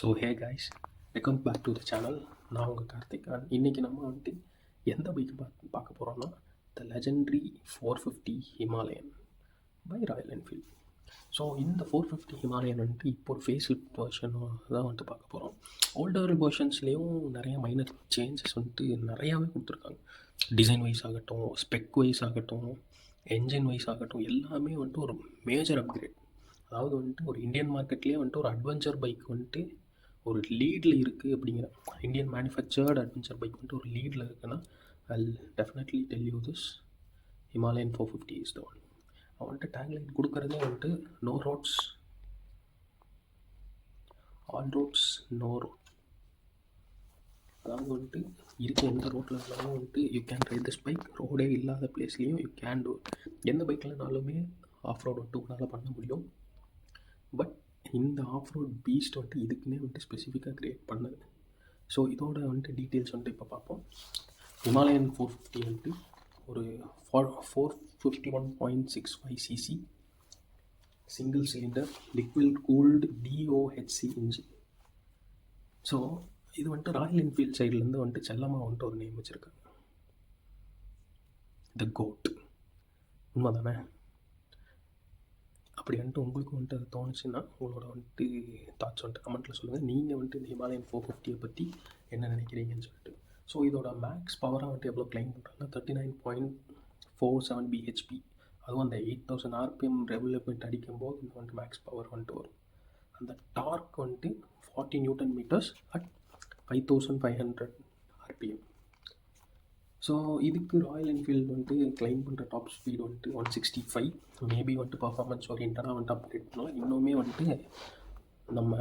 So hey guys, welcome back to the channel. நான் உங்கள் Karthik. And இன்றைக்கி நம்ம வந்துட்டு எந்த பைக்கு பார்க்க போகிறோன்னா the legendary 450 Himalayan by Royal Enfield. So இந்த 450 ஹிமாலயன் வந்துட்டு இப்போ ஒரு ஃபேஸ் லிஃப்ட் வெர்ஷன் தான் வந்துட்டு பார்க்க போகிறோம். ஓல்டர் வெர்ஷன்ஸ்லேயும் நிறைய மைனர் சேஞ்சஸ் வந்துட்டு நிறையாவே கொடுத்துருக்காங்க. டிசைன் வைஸ் ஆகட்டும், ஸ்பெக் வைஸ் ஆகட்டும், என்ஜின் வைஸ் ஆகட்டும், எல்லாமே வந்துட்டு ஒரு மேஜர் அப்கிரேட். அதாவது வந்துட்டு ஒரு இந்தியன் மார்க்கெட்லேயே வந்துட்டு ஒரு அட்வென்ச்சர் பைக் வந்துட்டு ஒரு லீடில் இருக்குது அப்படிங்கிற இந்தியன் மேனுஃபேக்சர்டு அட்வென்ச்சர் பைக் வந்துட்டு ஒரு லீடில் இருக்குன்னா I definitely tell you this Himalayan 450 is the one. அவன் வந்துட்டு டேக்லைன் கொடுக்குறதே வந்துட்டு no roads, all roads no road. அதாவது வந்துட்டு இருக்க எந்த ரோட்டில் இருந்தாலும் வந்துட்டு you can ride this bike. ரோடே இல்லாத பிளேஸ்லேயும் யூ கேன் டூ. எந்த பைக்லனாலுமே ஆஃப் ரோட் வந்துட்டு உங்களால் பண்ண முடியும். பட் இந்த ஆஃப் ரோட் பீஸ்ட் வந்துட்டு இதுக்குன்னே வந்துட்டு ஸ்பெசிஃபிக்காக க்ரியேட் பண்ணது. ஸோ இதோட வந்துட்டு டீட்டெயில்ஸ் வந்துட்டு இப்போ பார்ப்போம். ஹிமாலயன் 450 வந்துட்டு ஒரு 451.65 CC single cylinder liquid cooled DOHC engine. So இது வந்துட்டு ராயல் என்ஃபீல்ட் சைட்லேருந்து வந்துட்டு செல்லமாக வந்துட்டு ஒரு நேம் வச்சுருக்காங்க, த கோட். உண்மை தானே? அப்படி வந்துட்டு உங்களுக்கு வந்துட்டு அது தோணுச்சுன்னா உங்களோட வந்துட்டு தாட்ஸ் வந்துட்டு கமெண்ட்டில் சொல்லுங்கள். நீங்கள் வந்துட்டு இந்த ஹிமாலயன் 450 பற்றி என்ன நினைக்கிறீங்கன்னு சொல்லிட்டு. ஸோ இதோட மேக்ஸ் பவராக வந்துட்டு எவ்வளோ கிளைம் பண்ணுறாங்க, 39.47 bhp. அதுவும் அந்த 8000 RPM ரெவலப்மெண்ட் அடிக்கும்போது இந்த வந்துட்டு மேக்ஸ் பவர் வந்துட்டு வரும். அந்த டார்க் வந்துட்டு 40 Nm அட் 5500 RPM. ஸோ இதுக்கு ராயல் என்ஃபீல்டு வந்துட்டு கிளைம் பண்ணுற டாப் ஸ்பீடு வந்துட்டு 165. மேபி வந்துட்டு பர்ஃபார்மன்ஸ் ஓரியன்டாக வந்துட்டு அப்கிரேட் பண்ணலாம். இன்னுமே வந்துட்டு நம்ம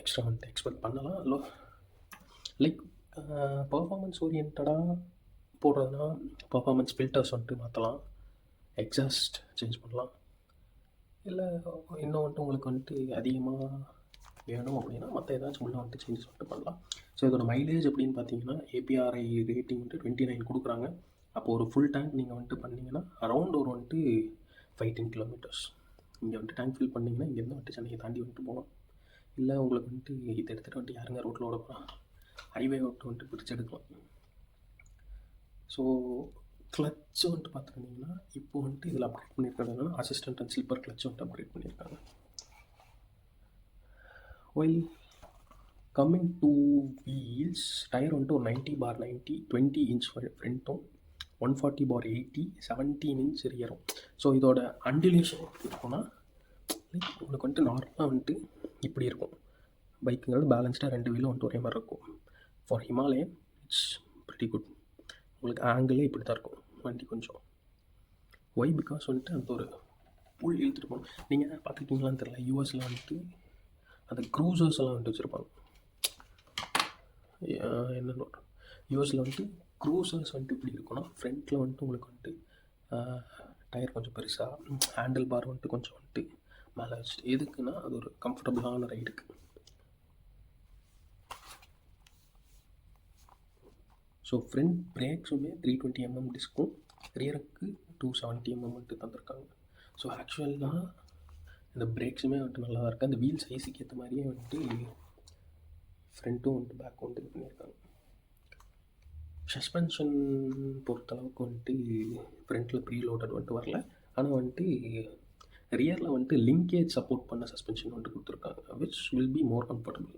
எக்ஸ்ட்ரா வந்துட்டு எக்ஸ்பெக்ட் பண்ணலாம். லைக் பர்ஃபார்மன்ஸ் ஓரியன்டாக போடுறதுனா பர்ஃபார்மன்ஸ் ஃபில்டர்ஸ் வந்துட்டு மாற்றலாம், எக்ஸாஸ்ட் சேஞ்ச் பண்ணலாம். இல்லை இன்னும் வந்துட்டு உங்களுக்கு வந்துட்டு அதிகமாக வேணும் அப்படின்னா மற்ற ஏதாச்சும் உள்ள வந்துட்டு சேஞ்சஸ் வந்துட்டு பண்ணலாம். ஸோ இதோட மைலேஜ் அப்படின்னு பார்த்தீங்கன்னா APRI ரேட்டிங் வந்துட்டு 29 கொடுக்குறாங்க. அப்போது ஒரு ஃபுல் டேங்க் நீங்கள் வந்துட்டு பண்ணிங்கன்னா அரௌண்ட் ஒரு வந்துட்டு 5-10 கிலோமீட்டர்ஸ் இங்கே வந்துட்டு டேங்க் ஃபில் பண்ணிங்கன்னா இங்கேருந்து வந்துட்டு சென்னையை தாண்டி வந்துட்டு போகலாம். இல்லை உங்களுக்கு வந்துட்டு இதை எடுத்துகிட்டு வந்துட்டு யாருங்க ரோட்டில் ஓட போகலாம், ஹைவே விட்டு வந்துட்டு பிரித்து எடுக்கலாம். ஸோ கிளட்ச் வந்துட்டு பார்த்துருந்தீங்கன்னா இப்போ வந்துட்டு இதில் அப்கிரேட் பண்ணியிருக்காங்கன்னா அசிஸ்டன்ட் அண்ட் ஸ்லிப்பர் கிளட்ச் வந்துட்டு அப்கிரேட் பண்ணியிருக்காங்க. While coming to wheels, tyre வந்துட்டு ஒரு 90/90 20 இன்ச் ஃப்ரண்ட்டும், 140/80 17 இன்ச் ரியரும். ஸோ இதோட அண்டிலேஷன் எப்படி இருக்கும்னா லைக் உங்களுக்கு வந்துட்டு நார்மலாக வந்துட்டு இப்படி இருக்கும். பைக்குங்கிறது பேலன்ஸ்டாக 2 வீலும் வந்துட்டு ஒரே மாதிரி இருக்கும். For Himalayan it's pretty good. உங்களுக்கு ஆங்கிளே இப்படி தான் இருக்கும் வண்டி கொஞ்சம். ஒய் பிகாஸ் வந்துட்டு அந்த ஒரு புல் இழுத்துட்டு போகணும். நீங்கள் பார்த்துருக்கீங்களான்னு தெரியல, யூஎஸில் வந்துட்டு அந்த க்ரூசர்ஸ் எல்லாம் வந்துட்டு வச்சுருப்பாங்க. என்ன யூஎஸில் வந்துட்டு க்ரூசர்ஸ் வந்துட்டு இப்படி இருக்குன்னா ஃப்ரண்ட்டில் வந்துட்டு உங்களுக்கு வந்துட்டு டயர் கொஞ்சம் பெருசாக, ஹேண்டில் பார் வந்துட்டு கொஞ்சம் வந்துட்டு மேலே வச்சுட்டு. எதுக்குன்னா அது ஒரு கம்ஃபர்டபுளான ரைடுக்கு. ஸோ ஃப்ரண்ட் பிரேக்ஸுமே 320 mm டிஸ்க்கும், ரியருக்கு 270 mm வந்துட்டு தந்திருக்காங்க. ஸோ ஆக்சுவலாக இந்த பிரேக்ஸுமே வந்துட்டு நல்லா இருக்குது. அந்த வீல் சைஸுக்கு ஏற்ற மாதிரியே வந்துட்டு ஃப்ரண்ட்டும் வந்துட்டு பேக்கும் வந்துட்டு இது பண்ணியிருக்காங்க. சஸ்பென்ஷன் பொறுத்தளவுக்கு வந்துட்டு ஃப்ரண்ட்டில் ப்ரீலோடட் வந்துட்டு வரல. ஆனால் வந்துட்டு ரியரில் வந்துட்டு லிங்கேஜ் சப்போர்ட் பண்ண சஸ்பென்ஷன் வந்துட்டு கொடுத்துருக்காங்க, which will be more comfortable.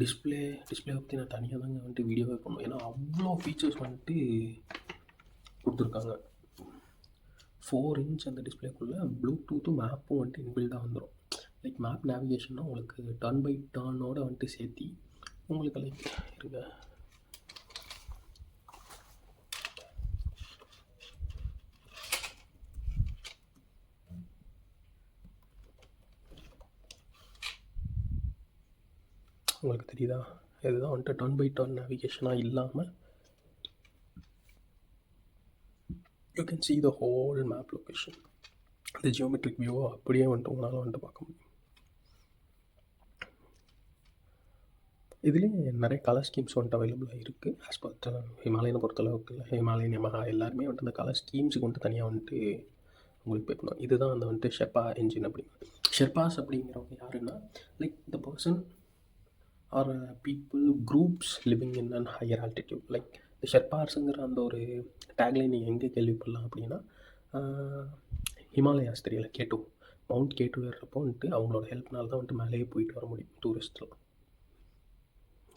Display பற்றி நான் தனியாக தாங்க வந்துட்டு வீடியோவே பண்ணுவேன். ஏன்னா அவ்வளோ ஃபீச்சர்ஸ் வந்துட்டு கொடுத்துருக்காங்க. 4 இன்ச் அந்த டிஸ்பிளேக்குள்ளே ப்ளூடூத்தும் மேப்பும் வந்துட்டு இன்பில்டாக வந்துடும். லைக் மேப் நேவிகேஷன்னா உங்களுக்கு டர்ன் பை டர்னோடு வந்துட்டு சேர்த்தி உங்களுக்கு லைக் இருங்க உங்களுக்கு தெரியுதா, இதுதான் வந்துட்டு டர்ன் பை டர்ன் நேவிகேஷனாக இல்லாமல் you can see the whole map location. அந்த ஜியோமெட்ரிக் வியூவை அப்படியே வந்துட்டு உங்களால் வந்துட்டு பார்க்க முடியும். இதுலேயே நிறைய கலர் ஸ்கீம்ஸ் வந்துட்டு அவைலபிளாக இருக்குது. ஆஸ் பர் ஹிமாலயனை பொறுத்தளவுக்கு இல்லை, ஹிமாலயன் யமஹா எல்லாருமே வந்துட்டு அந்த கலர் ஸ்கீம்ஸுக்கு வந்துட்டு தனியாக வந்துட்டு உங்களுக்கு பே பண்ணுவோம். இதுதான் அந்த வந்துட்டு ஷெர்பா என்ஜின் அப்படிங்க. ஷெர்பாஸ் அப்படிங்கிறவங்க யாருன்னா like the person or people groups living in and higher altitude. Like இந்த ஷெர்பாஸுங்கிற அந்த ஒரு டேக்லைன் நீங்கள் எங்கே கேள்விப்படலாம் அப்படின்னா, ஹிமாலயாஸ் தெரியல, கேட்டு மவுண்ட் கேட்டு ஏறுறப்போ வந்துட்டு அவங்களோட ஹெல்ப்னால தான் வந்துட்டு மேலேயே போயிட்டு வர முடியும் டூரிஸ்ட்லாம்.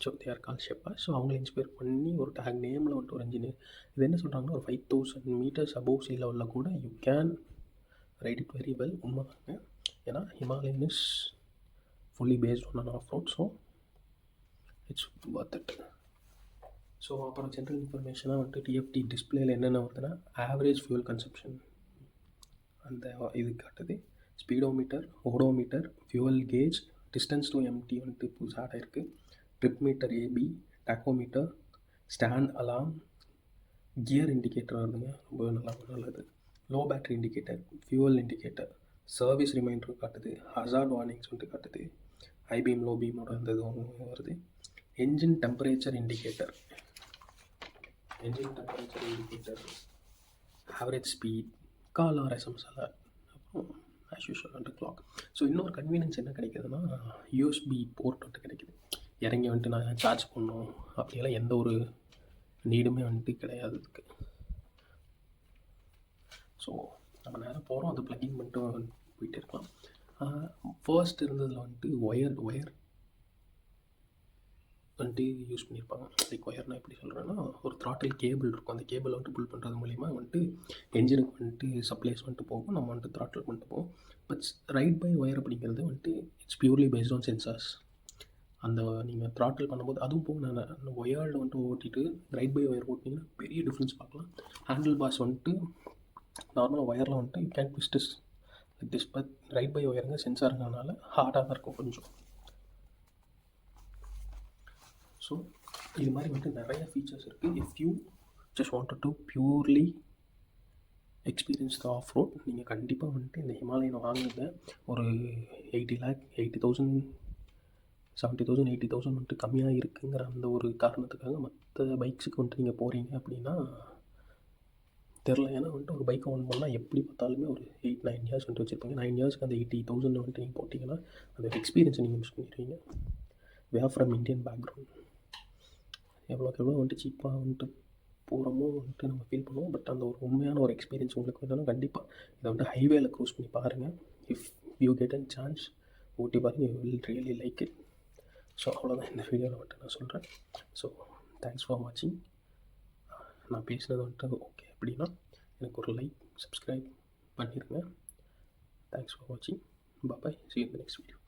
So they are call Sherpas. So அவங்கள இன்ஸ்பயர் பண்ணி ஒரு டேக் நேமில் வந்துட்டு ஒரு இன்ஜினியர் இது என்ன சொல்கிறாங்கன்னா, ஒரு 5000 மீட்டர்ஸ் அபோவ் சீ லெவலில் கூட you can ride it very well. உண்மைதாங்க. ஏன்னா Himalayan is fully based on an off road. So it's worth it. So அப்புறம் ஜென்ரல் இன்ஃபர்மேஷனாக வந்துட்டு டிஎஃப்டி டிஸ்பிளேயில் என்னென்ன வருதுன்னா, ஆவரேஜ் ஃபியூல் கன்சப்ஷன் அந்த இது காட்டுது, speedometer, odometer, fuel gauge, distance to empty வந்துட்டு புதுசாக ஆட் ஆகிருக்கு, trip meter A B, tachometer, stand alarm, gear indicator வருதுங்க, ரொம்ப நல்லது, low battery indicator, fuel indicator, service reminder காட்டுது, ஹசார்ட் வார்னிங்ஸ் வந்துட்டு காட்டுது, ஹை பீம் லோ பீமோட அந்த இது வருது, engine temperature indicator, average speed, call or SMS alert, அப்புறம் ஆஸ் யூஷுவல் வந்துட்டு கிளாக். ஸோ இன்னொரு கன்வீனியன்ஸ் என்ன கிடைக்குதுன்னா, யூஎஸ்பி போர்ட் வந்துட்டு கிடைக்குது. இறங்கி வந்துட்டு நான் சார்ஜ் பண்ணணும் அப்படியெல்லாம் எந்த ஒரு நீடுமே வந்துட்டு கிடையாது இதுக்கு. ஸோ நம்ம நேரம் போகிறோம், அது ப்ளக்கிங் பண்ணிட்டு போயிட்டு இருக்கலாம். ஃபர்ஸ்ட் இருந்ததில் வந்துட்டு ஒயர் வந்துட்டு யூஸ் பண்ணியிருப்பாங்க. லைக் ஒயர்னால் எப்படி சொல்கிறேன்னா, ஒரு த்ராட்டில் கேபிள் இருக்கும், அந்த கேபிள் வந்துட்டு புல் பண்ணுறது மூலிமா வந்துட்டு என்ஜினுக்கு வந்துட்டு சப்ளைஸ் வந்துட்டு போகும், நம்ம வந்துட்டு த்ராட்டில் பண்ணிட்டு போவோம். பட் ரைட் பை ஒயர் அப்படிங்கிறது வந்துட்டு it's purely based on sensors. அந்த நீங்கள் த்ராட்டில் பண்ணும்போது அதுவும் போக நான் அந்த ஒயர்டு வந்துட்டு ஓட்டிட்டு ரைட் பை ஒயர் ஓட்டிங்கன்னா பெரிய டிஃப்ரென்ஸ் பார்க்கலாம். ஹேண்டில் பாஸ் வந்துட்டு நார்மலாக ஒயரில் வந்துட்டு you can twist like this, but right by ஒயருங்க சென்சாருங்கிறதுனால ஹார்டாக தான் இருக்கும் கொஞ்சம். ஸோ இது மாதிரி வந்துட்டு நிறைய ஃபீச்சர்ஸ் இருக்குது. If you just wanted to purely experience the off road, நீங்கள் கண்டிப்பாக வந்துட்டு இந்த ஹிமாலயனை வாங்குங்க. ஒரு 80 lakh 80,000 70,000 80,000 வந்துட்டு கம்மியாக இருக்குங்கிற அந்த ஒரு காரணத்துக்காக மற்ற பைக்ஸுக்கு வந்துட்டு நீங்கள் போகிறீங்க அப்படின்னா தெரில. ஏன்னா வந்துட்டு ஒரு பைக்கை ஓன் பண்ணால் எப்படி பார்த்தாலுமே ஒரு 8-9 years வந்துட்டு வச்சுருப்பீங்க. 9 yearsக்கு அந்த 80,000 வந்துட்டு நீங்கள் போட்டிங்கன்னா அந்த எக்ஸ்பீரியன்ஸை நீங்கள் மிஸ் பண்ணிடுவீங்க. Way or from Indian background, எவ்வளோக்கு எவ்வளோ வந்துட்டு சீப்பாக வந்துட்டு போகிறோமோ வந்துட்டு நம்ம ஃபீல் பண்ணுவோம். பட் அந்த ஒரு உண்மையான ஒரு எக்ஸ்பீரியன்ஸ் உங்களுக்கு வேணும்னா கண்டிப்பாக இதை வந்துட்டு ஹைவேல க்ரூஸ் பண்ணி பாருங்கள். If you get an chance ஓட்டி பாருங்கள், you will really like it. So அவ்வளோதான் இந்த வீடியோவில் வந்துட்டு நான் சொல்கிறேன். ஸோ தேங்க்ஸ் ஃபார் வாட்சிங். நான் பேசுனது வந்துட்டு ஓகே அப்படின்னா எனக்கு ஒரு லைக், சப்ஸ்கிரைப் பண்ணிடுங்க. தேங்க்ஸ் ஃபார் வாட்சிங். பாய், see you in the next video.